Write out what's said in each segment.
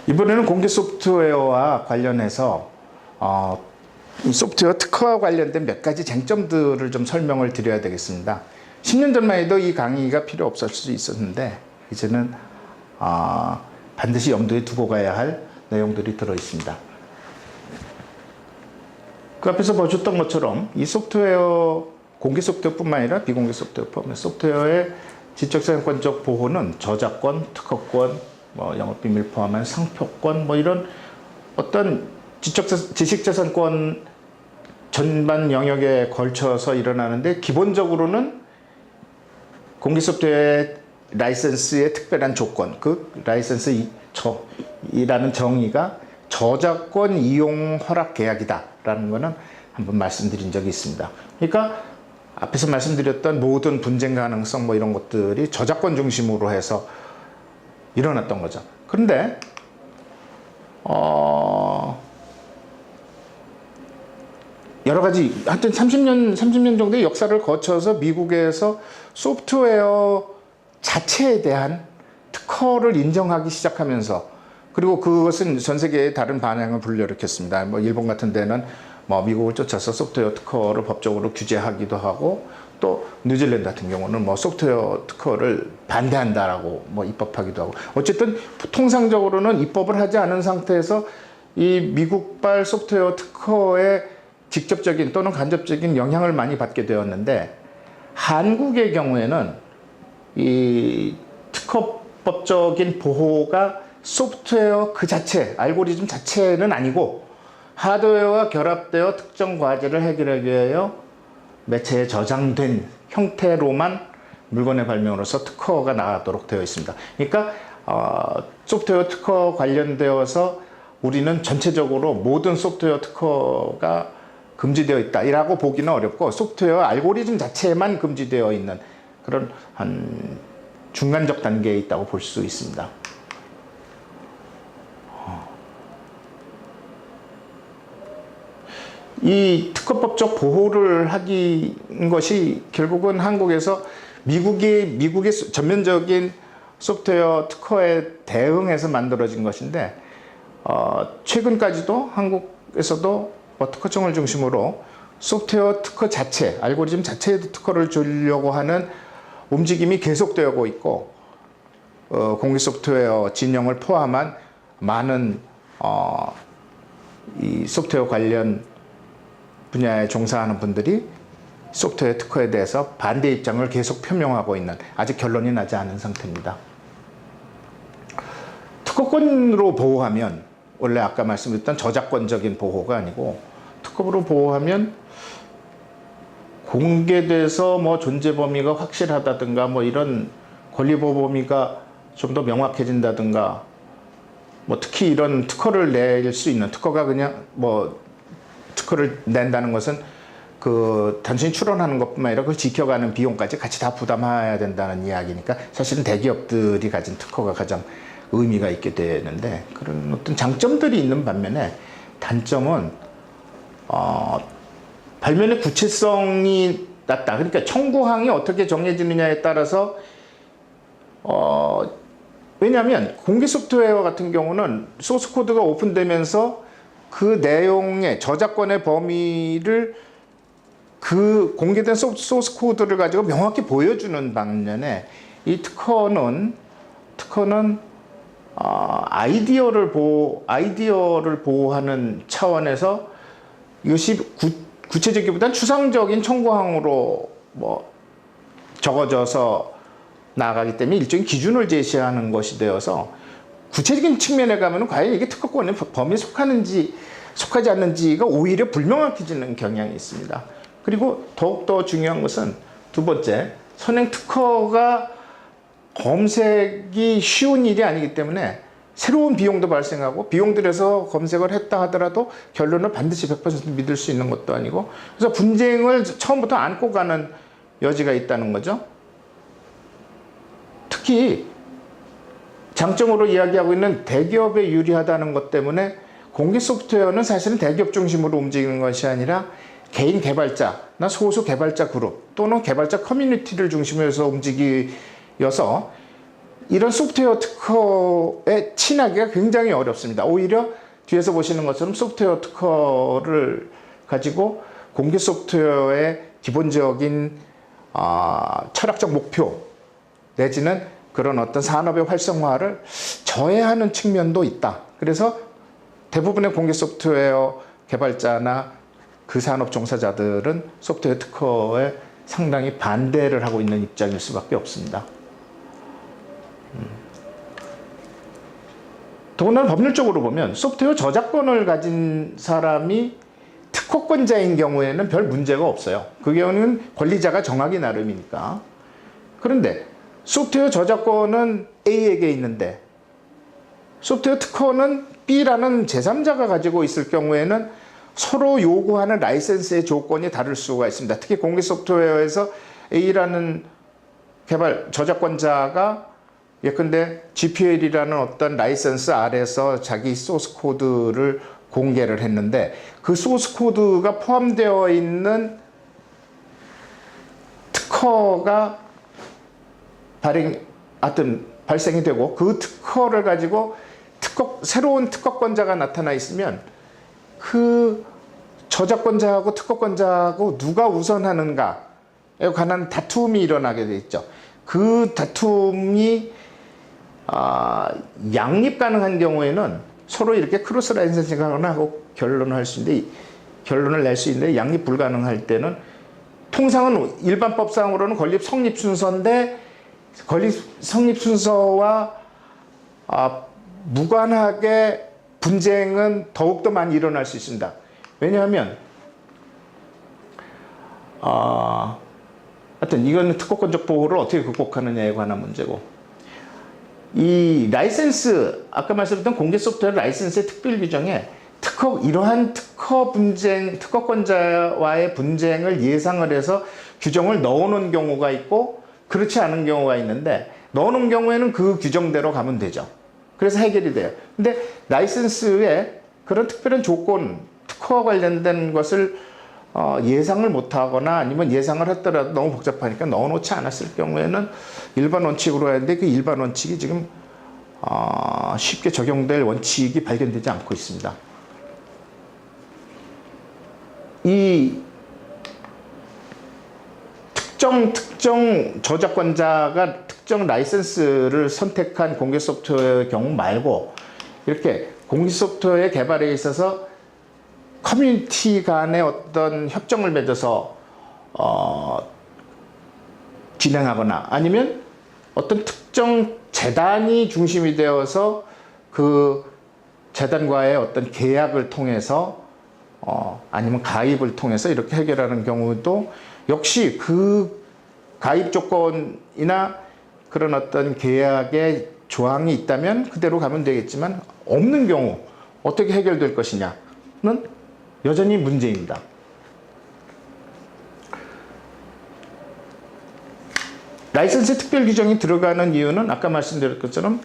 이번에는 공개 소프트웨어와 관련해서 이 소프트웨어 특허와 관련된 몇 가지 쟁점들을 좀 설명을 드려야 되겠습니다. 10년 전만 해도 이 강의가 필요 없을 수 있었는데 이제는 반드시 염두에 두고 가야 할 내용들이 들어 있습니다. 그 앞에서 보셨던 것처럼 이 소프트웨어, 공개 소프트웨어뿐만 아니라 비공개 소프트웨어의 지적재산권적 보호는 저작권, 특허권, 영업비밀 포함한 상표권, 이런 어떤 지식재산권 전반 영역에 걸쳐서 일어나는데, 기본적으로는 공개 소프트웨어의 라이선스의 특별한 조건, 그 라이선스이라는 정의가 저작권 이용 허락 계약이다 라는 거는 한번 말씀드린 적이 있습니다. 그러니까 앞에서 말씀드렸던 모든 분쟁 가능성 이런 것들이 저작권 중심으로 해서 일어났던 거죠. 그런데 여러 가지 하여튼 30년 정도의 역사를 거쳐서 미국에서 소프트웨어 자체에 대한 특허를 인정하기 시작하면서, 그리고 그것은 전 세계의 다른 반향을 불러일으켰습니다. 일본 같은 데는 미국을 쫓아서 소프트웨어 특허를 법적으로 규제하기도 하고, 또 뉴질랜드 같은 경우는 소프트웨어 특허를 반대한다라고 입법하기도 하고, 어쨌든 통상적으로는 입법을 하지 않은 상태에서 이 미국발 소프트웨어 특허에 직접적인 또는 간접적인 영향을 많이 받게 되었는데, 한국의 경우에는 이 특허법적인 보호가 소프트웨어 그 자체, 알고리즘 자체는 아니고 하드웨어와 결합되어 특정 과제를 해결하기 위하여 매체에 저장된 형태로만 물건의 발명으로서 특허가 나가도록 되어 있습니다. 그러니까 소프트웨어 특허 관련되어서 우리는 전체적으로 모든 소프트웨어 특허가 금지되어 있다 이라고 보기는 어렵고, 소프트웨어 알고리즘 자체에만 금지되어 있는 그런 한 중간적 단계에 있다고 볼 수 있습니다. 이 특허법적 보호를 하긴 것이 결국은 한국에서 미국의 전면적인 소프트웨어 특허에 대응해서 만들어진 것인데, 최근까지도 한국에서도 특허청을 중심으로 소프트웨어 특허 자체, 알고리즘 자체에도 특허를 주려고 하는 움직임이 계속되고 있고, 공개 소프트웨어 진영을 포함한 많은 이 소프트웨어 관련 분야에 종사하는 분들이 소프트웨어 특허에 대해서 반대 입장을 계속 표명하고 있는, 아직 결론이 나지 않은 상태입니다. 특허권으로 보호하면, 원래 아까 말씀드렸던 저작권적인 보호가 아니고 특허로 보호하면 공개돼서 존재 범위가 확실하다든가 이런 권리 보호 범위가 좀 더 명확해진다든가, 특히 이런 특허를 낼 수 있는, 특허가 그냥 특허를 낸다는 것은 그 단순히 출원하는 것뿐만 아니라 그걸 지켜가는 비용까지 같이 다 부담해야 된다는 이야기니까, 사실은 대기업들이 가진 특허가 가장 의미가 있게 되는데, 그런 어떤 장점들이 있는 반면에 단점은 발명의 구체성이 낮다. 그러니까 청구항이 어떻게 정해지느냐에 따라서 왜냐하면 공개 소프트웨어 같은 경우는 소스 코드가 오픈되면서 그 내용의 저작권의 범위를 그 공개된 소스 코드를 가지고 명확히 보여주는 반면에, 이 특허는 아이디어를 보호하는 차원에서 이것이 구체적이보다는 추상적인 청구항으로 적어져서 나아가기 때문에 일종의 기준을 제시하는 것이 되어서, 구체적인 측면에 가면 과연 이게 특허권의 범위에 속하지 않는지가 오히려 불명확해지는 경향이 있습니다. 그리고 더욱더 중요한 것은 두 번째, 선행 특허가 검색이 쉬운 일이 아니기 때문에 새로운 비용도 발생하고, 비용 들여서 검색을 했다 하더라도 결론을 반드시 100% 믿을 수 있는 것도 아니고, 그래서 분쟁을 처음부터 안고 가는 여지가 있다는 거죠. 특히 장점으로 이야기하고 있는 대기업에 유리하다는 것 때문에, 공개 소프트웨어는 사실은 대기업 중심으로 움직이는 것이 아니라 개인 개발자나 소수 개발자 그룹 또는 개발자 커뮤니티를 중심으로 해서 움직여서 이런 소프트웨어 특허에 친하기가 굉장히 어렵습니다. 오히려 뒤에서 보시는 것처럼 소프트웨어 특허를 가지고 공개 소프트웨어의 기본적인 철학적 목표 내지는 그런 어떤 산업의 활성화를 저해하는 측면도 있다. 그래서 대부분의 공개 소프트웨어 개발자나 그 산업 종사자들은 소프트웨어 특허에 상당히 반대를 하고 있는 입장일 수밖에 없습니다. 더군다나 법률적으로 보면 소프트웨어 저작권을 가진 사람이 특허권자인 경우에는 별 문제가 없어요. 그 경우는 권리자가 정하기 나름이니까. 그런데 소프트웨어 저작권은 A에게 있는데 소프트웨어 특허는 B라는 제3자가 가지고 있을 경우에는 서로 요구하는 라이센스의 조건이 다를 수가 있습니다. 특히 공개 소프트웨어에서 A라는 개발 저작권자가 예컨대 GPL이라는 어떤 라이센스 아래서 자기 소스 코드를 공개를 했는데 그 소스 코드가 포함되어 있는 특허가 발생이 되고 그 특허를 가지고 새로운 특허권자가 나타나 있으면 그 저작권자하고 특허권자하고 누가 우선하는가에 관한 다툼이 일어나게 돼 있죠. 그 다툼이 양립 가능한 경우에는 서로 이렇게 크로스 라이센싱을 하고 결론을 낼 수 있는데 양립 불가능할 때는 통상은 일반법상으로는 건립 성립 순서인데 건립 성립 순서와 무관하게 분쟁은 더욱더 많이 일어날 수 있습니다. 왜냐하면 하여튼 이거는 특허권적 보호를 어떻게 극복하느냐에 관한 문제고 이 라이센스 아까 말씀드렸던 공개 소프트웨어 라이센스의 특별 규정에 이러한 특허권자와의 분쟁을 예상을 해서 규정을 넣어놓은 경우가 있고 그렇지 않은 경우가 있는데 넣어놓은 경우에는 그 규정대로 가면 되죠. 그래서 해결이 돼요. 근데 라이센스에 그런 특별한 조건, 특허와 관련된 것을 예상을 못하거나 아니면 예상을 했더라도 너무 복잡하니까 넣어놓지 않았을 경우에는 일반 원칙으로 해야 하는데 그 일반 원칙이 지금 쉽게 적용될 원칙이 발견되지 않고 있습니다. 이 특정 저작권자가 특정 라이센스를 선택한 공개 소프트웨어의 경우 말고 이렇게 공개 소프트웨어 개발에 있어서 커뮤니티 간의 어떤 협정을 맺어서 진행하거나 아니면 어떤 특정 재단이 중심이 되어서 그 재단과의 어떤 계약을 통해서 아니면 가입을 통해서 이렇게 해결하는 경우도 역시 그 가입 조건이나 그런 어떤 계약의 조항이 있다면 그대로 가면 되겠지만 없는 경우 어떻게 해결될 것이냐는 여전히 문제입니다. 라이센스 특별 규정이 들어가는 이유는 아까 말씀드렸던 것처럼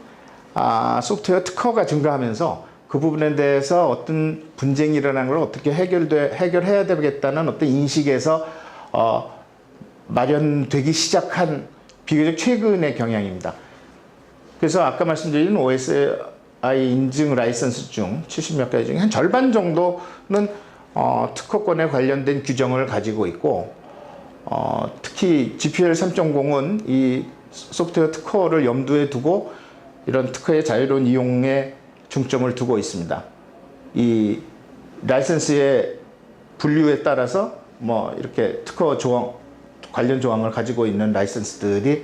소프트웨어 특허가 증가하면서 그 부분에 대해서 어떤 분쟁이 일어난 걸 어떻게 해결해야 되겠다는 어떤 인식에서 마련되기 시작한 비교적 최근의 경향입니다. 그래서 아까 말씀드린 OSI 인증 라이센스 중 70몇 가지 중에 한 절반 정도는 특허권에 관련된 규정을 가지고 있고 특히 GPL 3.0은 이 소프트웨어 특허를 염두에 두고 이런 특허의 자유로운 이용에 중점을 두고 있습니다. 이 라이센스의 분류에 따라서 뭐 이렇게 특허 조항 관련 조항을 가지고 있는 라이센스들이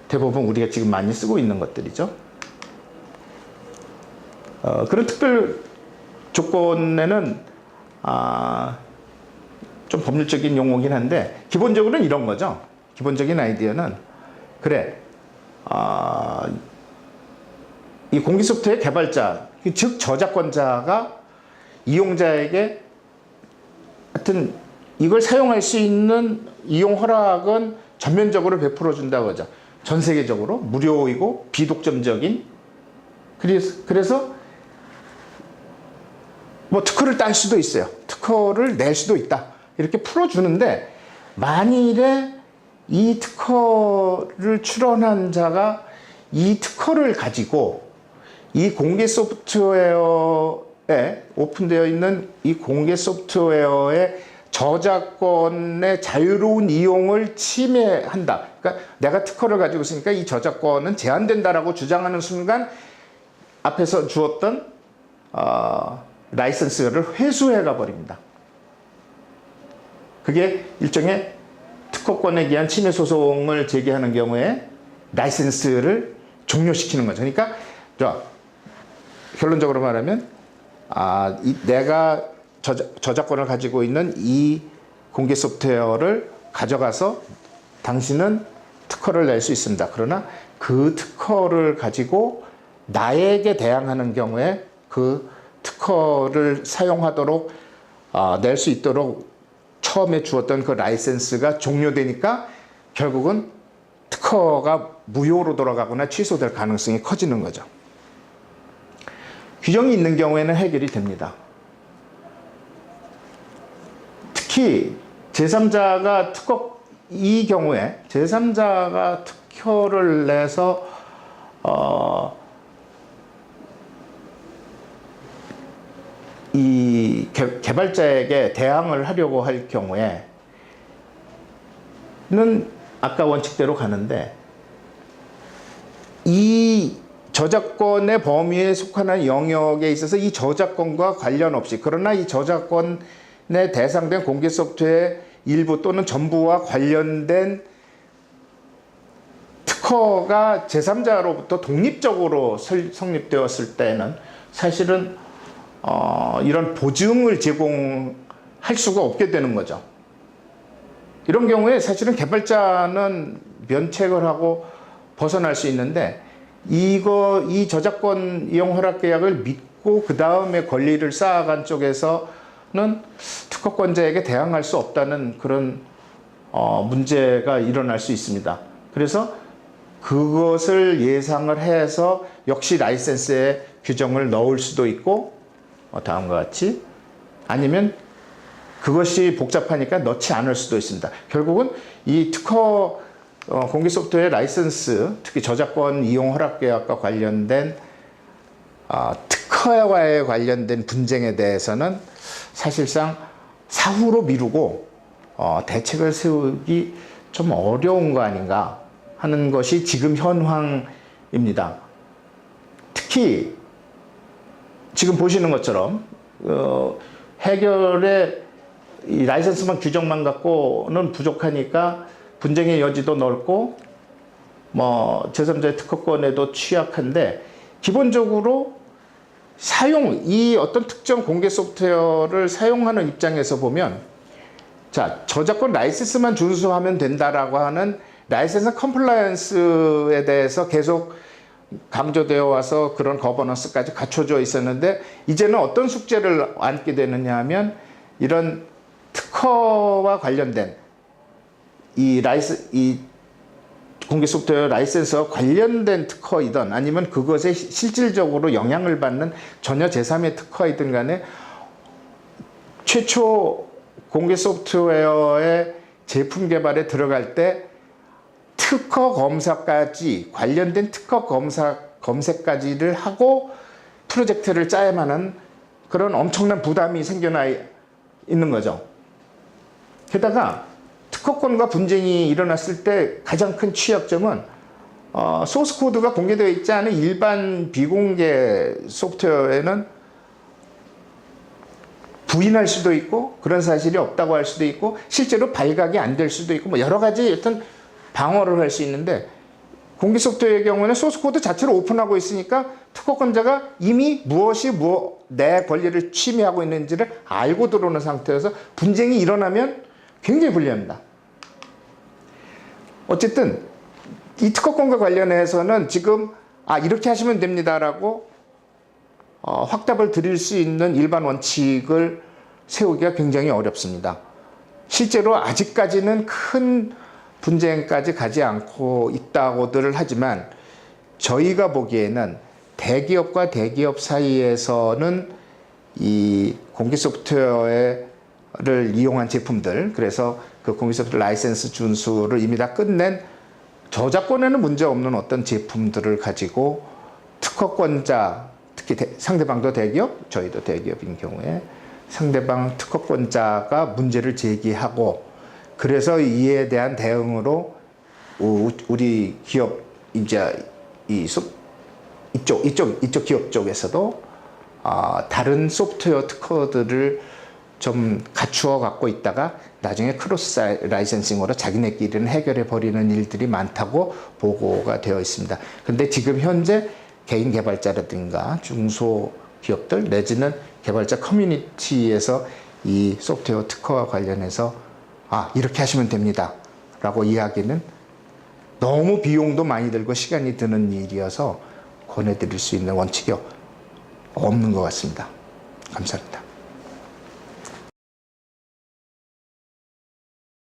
대부분 우리가 지금 많이 쓰고 있는 것들이죠. 그런 특별 조건에는 좀 법률적인 용어긴 한데 기본적으로는 이런 거죠. 기본적인 아이디어는 그래 이 공개 소프트웨어 개발자 즉 저작권자가 이용자에게 하여튼 이걸 사용할 수 있는 이용 허락은 전면적으로 베풀어 준다고 하죠. 전 세계적으로 무료이고 비독점적인 그래서 뭐 특허를 딸 수도 있어요. 특허를 낼 수도 있다. 이렇게 풀어주는데 만일에 이 특허를 출원한 자가 이 특허를 가지고 이 공개 소프트웨어에 오픈되어 있는 이 공개 소프트웨어의 저작권의 자유로운 이용을 침해한다. 그러니까 내가 특허를 가지고 있으니까 이 저작권은 제한된다라고 주장하는 순간 앞에서 주었던 라이선스를 회수해 가버립니다. 그게 일종의 특허권에 기한 침해 소송을 제기하는 경우에 라이선스를 종료시키는 거죠. 그러니까 결론적으로 말하면 내가 저작권을 가지고 있는 이 공개 소프트웨어를 가져가서 당신은 특허를 낼 수 있습니다. 그러나 그 특허를 가지고 나에게 대항하는 경우에 그 특허를 사용하도록 낼 수 있도록 처음에 주었던 그 라이센스가 종료되니까 결국은 특허가 무효로 돌아가거나 취소될 가능성이 커지는 거죠. 규정이 있는 경우에는 해결이 됩니다. 특히 제3자가 이 경우에 제3자가 특허를 내서 이 개발자에게 대항을 하려고 할 경우에는 아까 원칙대로 가는데 이 저작권의 범위에 속하는 영역에 있어서 이 저작권과 관련 없이 그러나 이 저작권에 대상된 공개 소프트웨어의 일부 또는 전부와 관련된 특허가 제3자로부터 독립적으로 성립되었을 때는 사실은 이런 보증을 제공할 수가 없게 되는 거죠. 이런 경우에 사실은 개발자는 면책을 하고 벗어날 수 있는데 이 저작권 이용 허락 계약을 믿고 그 다음에 권리를 쌓아간 쪽에서는 특허권자에게 대항할 수 없다는 그런 문제가 일어날 수 있습니다. 그래서 그것을 예상을 해서 역시 라이센스에 규정을 넣을 수도 있고 다음과 같이 아니면 그것이 복잡하니까 넣지 않을 수도 있습니다. 결국은 이 특허 공개 소프트웨어 라이선스 특히 저작권 이용 허락 계약과 관련된 특허와에 관련된 분쟁에 대해서는 사실상 사후로 미루고 대책을 세우기 좀 어려운 거 아닌가 하는 것이 지금 현황입니다. 특히 지금 보시는 것처럼 해결의 이 라이선스만 규정만 갖고는 부족하니까 분쟁의 여지도 넓고 제3자의 특허권에도 취약한데 기본적으로 이 어떤 특정 공개 소프트웨어를 사용하는 입장에서 보면 저작권 라이센스만 준수하면 된다라고 하는 라이센스 컴플라이언스에 대해서 계속 강조되어 와서 그런 거버넌스까지 갖춰져 있었는데 이제는 어떤 숙제를 안게 되느냐 하면 이런 특허와 관련된 이 공개 소프트웨어 라이센스와 관련된 특허이든 아니면 그것에 실질적으로 영향을 받는 전혀 제3의 특허이든 간에 최초 공개 소프트웨어의 제품 개발에 들어갈 때 특허 검사까지 관련된 특허 검색까지를 하고 프로젝트를 짜야만 하는 그런 엄청난 부담이 생겨나 있는 거죠. 게다가 특허권과 분쟁이 일어났을 때 가장 큰 취약점은 소스 코드가 공개되어 있지 않은 일반 비공개 소프트웨어에는 부인할 수도 있고 그런 사실이 없다고 할 수도 있고 실제로 발각이 안 될 수도 있고 여러 가지 어떤 방어를 할 수 있는데 공개 소프트웨어의 경우에는 소스 코드 자체를 오픈하고 있으니까 특허권자가 이미 무엇이 내 권리를 침해하고 있는지를 알고 들어오는 상태여서 분쟁이 일어나면 굉장히 불리합니다. 어쨌든 이 특허권과 관련해서는 지금 이렇게 하시면 됩니다라고 확답을 드릴 수 있는 일반 원칙을 세우기가 굉장히 어렵습니다. 실제로 아직까지는 큰 분쟁까지 가지 않고 있다고들 하지만 저희가 보기에는 대기업과 대기업 사이에서는 이 공개 소프트웨어를 이용한 제품들 그래서 그 공개 소프트웨어 라이센스 준수를 이미 다 끝낸 저작권에는 문제 없는 어떤 제품들을 가지고 특허권자, 특히 상대방도 대기업, 저희도 대기업인 경우에 상대방 특허권자가 문제를 제기하고, 그래서 이에 대한 대응으로 우리 기업 이제 이쪽 기업 쪽에서도 다른 소프트웨어 특허들을 좀 갖추어 갖고 있다가 나중에 크로스 라이센싱으로 자기네끼리는 해결해 버리는 일들이 많다고 보고가 되어 있습니다. 근데 지금 현재 개인 개발자라든가 중소기업들 내지는 개발자 커뮤니티에서 이 소프트웨어 특허와 관련해서 이렇게 하시면 됩니다 라고 이야기는 너무 비용도 많이 들고 시간이 드는 일이어서 권해드릴 수 있는 원칙이 없는 것 같습니다. 감사합니다.